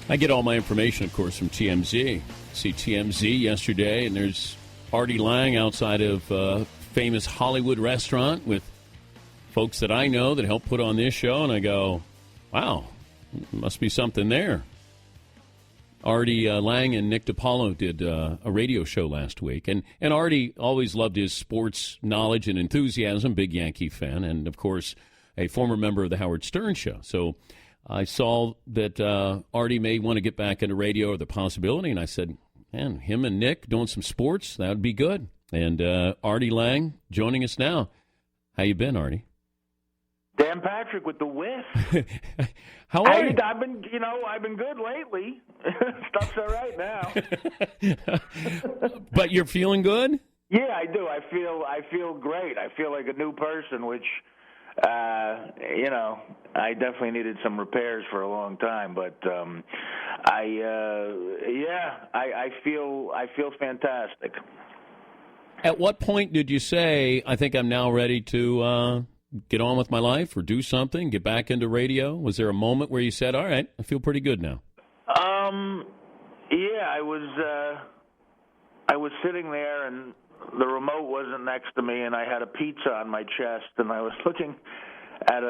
I get all my information, of course, from TMZ. See TMZ yesterday, and there's Artie Lange outside of a famous Hollywood restaurant with folks that I know that help put on this show, and I go, wow, must be something there. Artie Lange and Nick DiPaolo did a radio show last week, and Artie always loved his sports knowledge and enthusiasm, big Yankee fan, and, of course, a former member of the Howard Stern Show. So I saw that Artie may want to get back into radio, or the possibility, and I said, man, him and Nick doing some sports, that would be good. And Artie Lange joining us now. How you been, Artie? Dan Patrick with the whiff. How are you? I've been good lately. Stuff's all right now. But you're feeling good? Yeah, I do. I feel great. I feel like a new person, which I definitely needed some repairs for a long time. But I feel fantastic. At what point did you say, I think I'm now ready to get on with my life or do something, get back into radio? Was there a moment where you said, all right, I feel pretty good now? Yeah, I was sitting there and the remote wasn't next to me and I had a pizza on my chest and I was looking at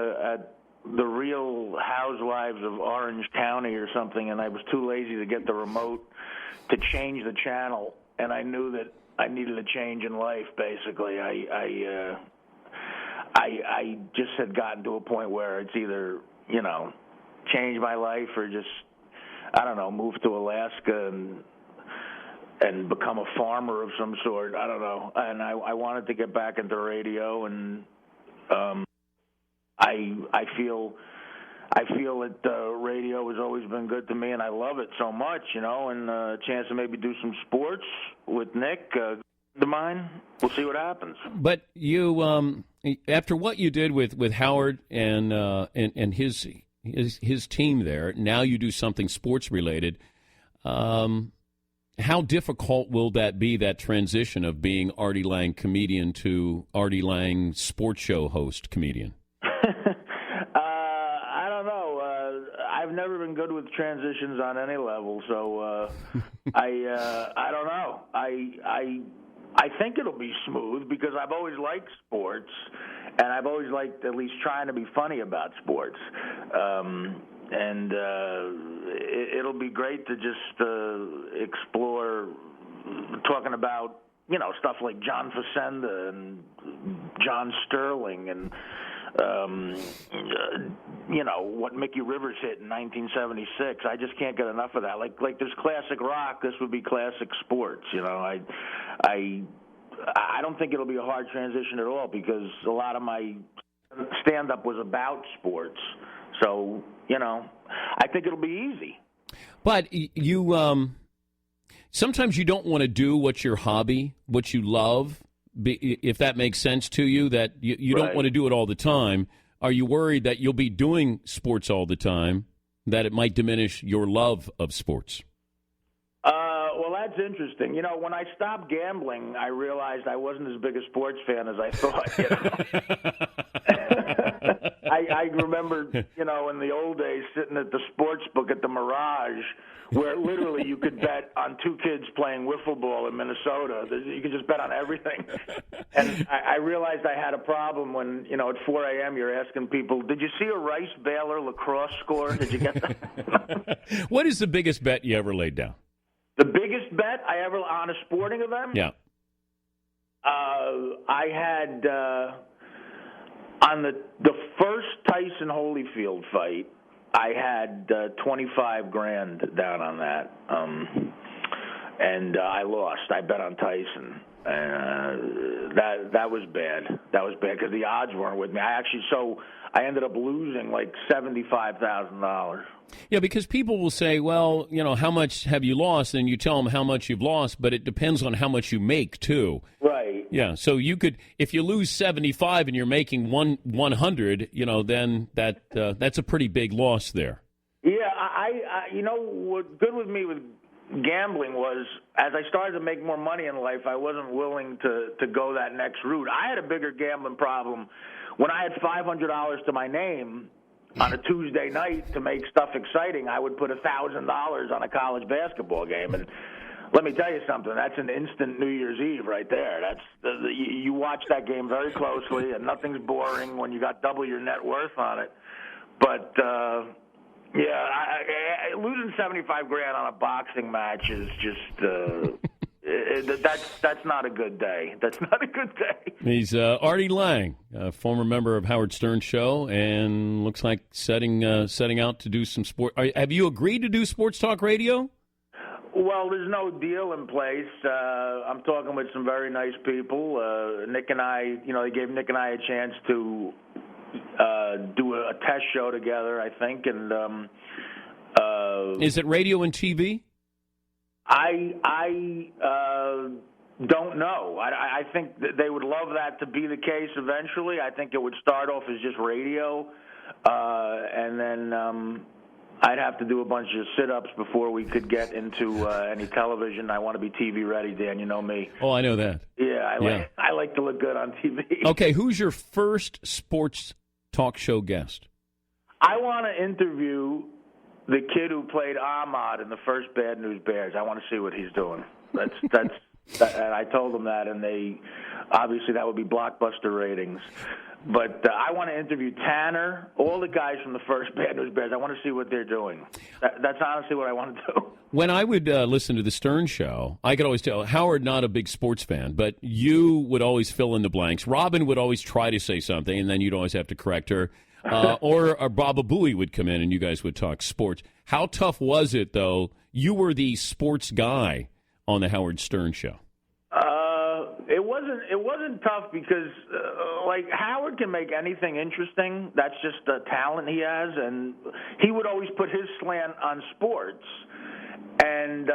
the Real Housewives of Orange County or something, and I was too lazy to get the remote to change the channel, and I knew that I needed a change in life, basically. I just had gotten to a point where it's either, change my life or just, I don't know, move to Alaska and become a farmer of some sort. I don't know. And I wanted to get back into radio, and I feel that radio has always been good to me, and I love it so much, and a chance to maybe do some sports with Nick, to mine. We'll see what happens. But you, after what you did with Howard and his team there, now you do something sports related. How difficult will that be, that transition of being Artie Lange comedian to Artie Lange sports show host comedian? I don't know. I've never been good with transitions on any level, so I don't know. I think it'll be smooth because I've always liked sports, and I've always liked at least trying to be funny about sports. It'll be great to just explore talking about, stuff like John Facenda and John Sterling and, what Mickey Rivers hit in 1976. I just can't get enough of that. Like there's classic rock, this would be classic sports. I don't think it'll be a hard transition at all because a lot of my stand-up was about sports. So, I think it'll be easy. But you, sometimes you don't want to do what's your hobby, what you love, if that makes sense to you, that you don't want to do it all the time. Are you worried that you'll be doing sports all the time, that it might diminish your love of sports? Well, that's interesting. When I stopped gambling, I realized I wasn't as big a sports fan as I thought. I remember, in the old days, sitting at the sports book at the Mirage, where literally you could bet on two kids playing wiffle ball in Minnesota. You could just bet on everything. And I realized I had a problem when, at 4 a.m. you're asking people, did you see a Rice-Baylor lacrosse score? Did you get that? What is the biggest bet you ever laid down? The biggest bet I ever on a sporting event? Yeah. I had on the first Tyson Holyfield fight, I had $25,000 down on that, and I lost. I bet on Tyson. That was bad. That was bad because the odds weren't with me. I ended up losing like $75,000. Yeah, because people will say, well, how much have you lost? And you tell them how much you've lost, but it depends on how much you make, too. Right. Yeah, so you could, if you lose 75 and you're making 100, then that's a pretty big loss there. Yeah, what good with me with gambling was, as I started to make more money in life, I wasn't willing to go that next route. I had a bigger gambling problem. When I had $500 to my name, on a Tuesday night to make stuff exciting, I would put $1,000 on a college basketball game. And let me tell you something, that's an instant New Year's Eve right there. You watch that game very closely, and nothing's boring when you got double your net worth on it. But, losing $75,000 on a boxing match is just that's not a good day. That's not a good day. He's Artie Lange, a former member of Howard Stern's show, and looks like setting out to do some sport. Have you agreed to do sports talk radio? Well, there's no deal in place. I'm talking with some very nice people. Nick and I, they gave Nick and I a chance to do a test show together, I think. And is it radio and TV? I don't know. I think that they would love that to be the case eventually. I think it would start off as just radio, and then I'd have to do a bunch of sit-ups before we could get into any television. I want to be TV ready, Dan. You know me. Oh, I know that. Yeah, I like to look good on TV. Okay, who's your first sports talk show guest? I want to interview the kid who played Ahmad in the first Bad News Bears. I want to see what he's doing. And I told them that, and they obviously that would be blockbuster ratings. But I want to interview Tanner, all the guys from the first Bad News Bears. I want to see what they're doing. That's honestly what I want to do. When I would listen to the Stern Show, I could always tell Howard, not a big sports fan, but you would always fill in the blanks. Robin would always try to say something, and then you'd always have to correct her. Or Baba Booey would come in, and you guys would talk sports. How tough was it, though? You were the sports guy on the Howard Stern Show. It wasn't tough because Howard can make anything interesting. That's just the talent he has, and he would always put his slant on sports. And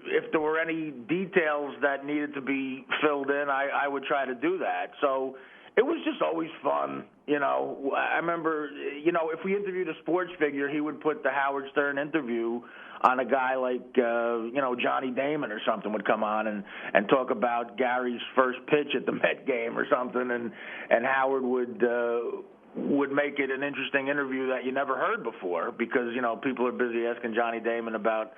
if there were any details that needed to be filled in, I would try to do that. So it was just always fun. I remember, if we interviewed a sports figure, he would put the Howard Stern interview on a guy like, Johnny Damon or something would come on and talk about Gary's first pitch at the Met game or something, and Howard would make it an interesting interview that you never heard before because, people are busy asking Johnny Damon about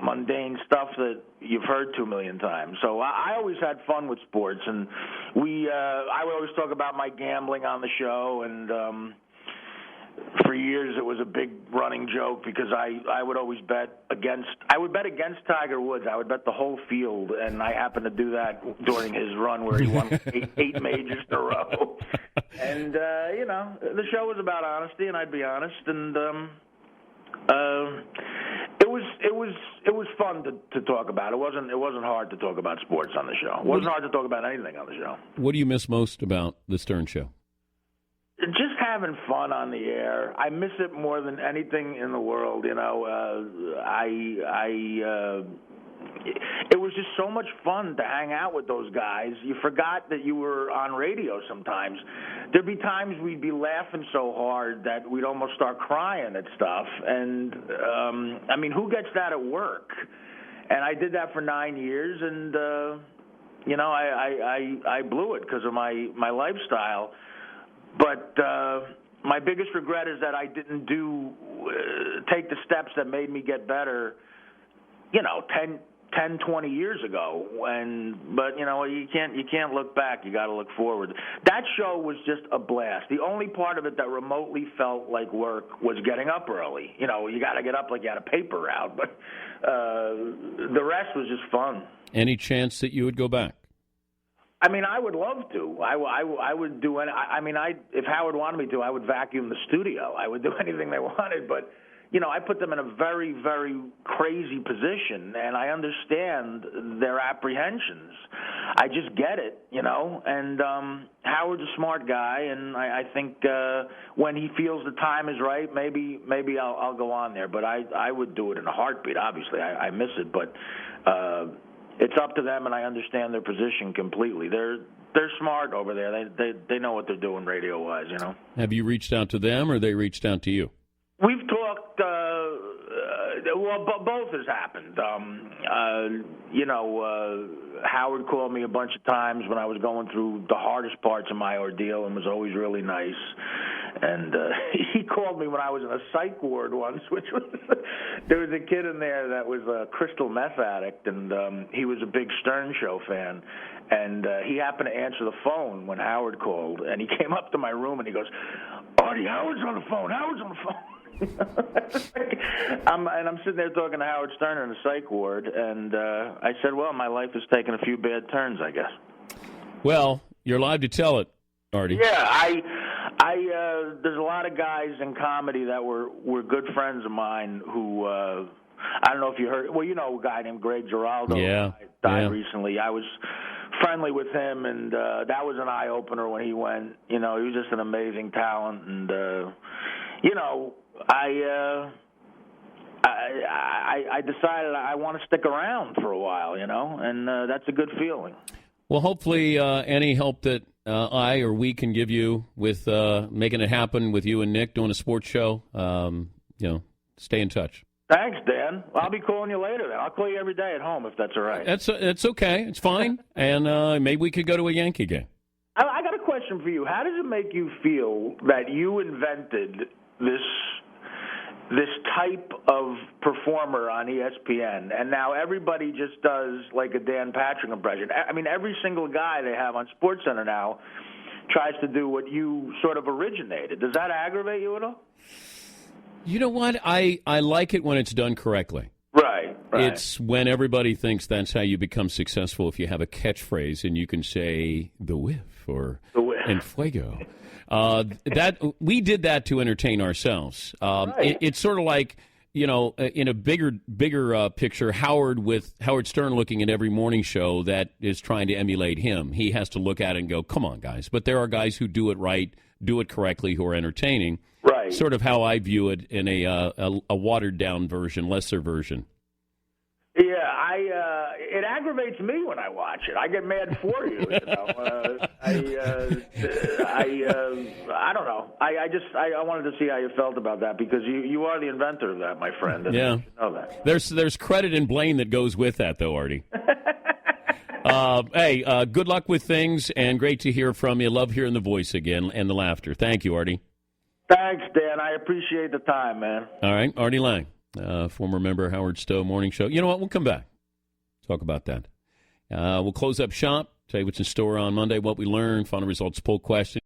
mundane stuff that you've heard 2 million times. So I always had fun with sports, and I would always talk about my gambling on the show, and for years it was a big running joke because I would always bet against Tiger Woods. I would bet the whole field, and I happened to do that during his run where he won eight majors in a row. And the show was about honesty, and I'd be honest, and it was fun to talk about. It wasn't hard to talk about sports on the show. It wasn't hard to talk about anything on the show. What do you miss most about the Stern Show? Just having fun on the air. I miss it more than anything in the world. It was just so much fun to hang out with those guys. You forgot that you were on radio sometimes. There'd be times we'd be laughing so hard that we'd almost start crying at stuff. And, who gets that at work? And I did that for 9 years, and, I blew it because of my lifestyle. But my biggest regret is that I didn't take the steps that made me get better, 10, 20 years ago. But you can't look back. You got to look forward. That show was just a blast. The only part of it that remotely felt like work was getting up early. You got to get up like you had a paper route. But the rest was just fun. Any chance that you would go back? I would love to. I would do any. If Howard wanted me to, I would vacuum the studio. I would do anything they wanted. But, I put them in a very, very crazy position, and I understand their apprehensions. I just get it, And Howard's a smart guy, and I think when he feels the time is right, maybe I'll go on there. But I would do it in a heartbeat. Obviously, I miss it, but. It's up to them, and I understand their position completely. They're smart over there. They know what they're doing radio-wise, Have you reached out to them, or they reached out to you? We've talked. Well, both has happened. Howard called me a bunch of times when I was going through the hardest parts of my ordeal and was always really nice. And he called me when I was in a psych ward once, which was there was a kid in there that was a crystal meth addict, and he was a big Stern Show fan. And he happened to answer the phone when Howard called, and he came up to my room and he goes, "Artie, Howard's on the phone. Howard's on the phone." I'm sitting there talking to Howard Stern in a psych ward, and I said, "Well, my life has taken a few bad turns, I guess." Well, you're live to tell it, Artie. Yeah, there's a lot of guys in comedy that were good friends of mine who I don't know if you heard. Well, you know a guy named Greg Giraldo. Yeah, died recently. I was friendly with him, and that was an eye opener when he went. You know, he was just an amazing talent, and I decided I want to stick around for a while, and that's a good feeling. Well, hopefully any help that I or we can give you with making it happen with you and Nick doing a sports show, stay in touch. Thanks, Dan. I'll be calling you later then. I'll call you every day at home if that's all right. That's okay. It's fine. And maybe we could go to a Yankee game. I got a question for you. How does it make you feel that you invented this type of performer on ESPN, and now everybody just does like a Dan Patrick impression? I mean, every single guy they have on SportsCenter now tries to do what you sort of originated. Does that aggravate you at all? You know what? I like it when it's done correctly. Right. It's when everybody thinks that's how you become successful. If you have a catchphrase and you can say the whiff or the whiff. En fuego. That we did that to entertain ourselves. Right. It's sort of like, in a bigger picture, Howard Stern looking at every morning show that is trying to emulate him. He has to look at it and go, "Come on, guys!" But there are guys who do it right, do it correctly, who are entertaining. Right. Sort of how I view it in a watered down version, lesser version. Yeah, it aggravates me when I watch it. I get mad for you. I don't know. I wanted to see how you felt about that because you are the inventor of that, my friend. And yeah, you know that. There's credit and blame that goes with that, though, Artie. Hey, good luck with things, and great to hear from you. Love hearing the voice again and the laughter. Thank you, Artie. Thanks, Dan. I appreciate the time, man. All right, Artie Lange, former member of Howard Stowe Morning Show. You know what? We'll come back. Talk about that. We'll close up shop, tell you what's in store on Monday, what we learned, final results poll question.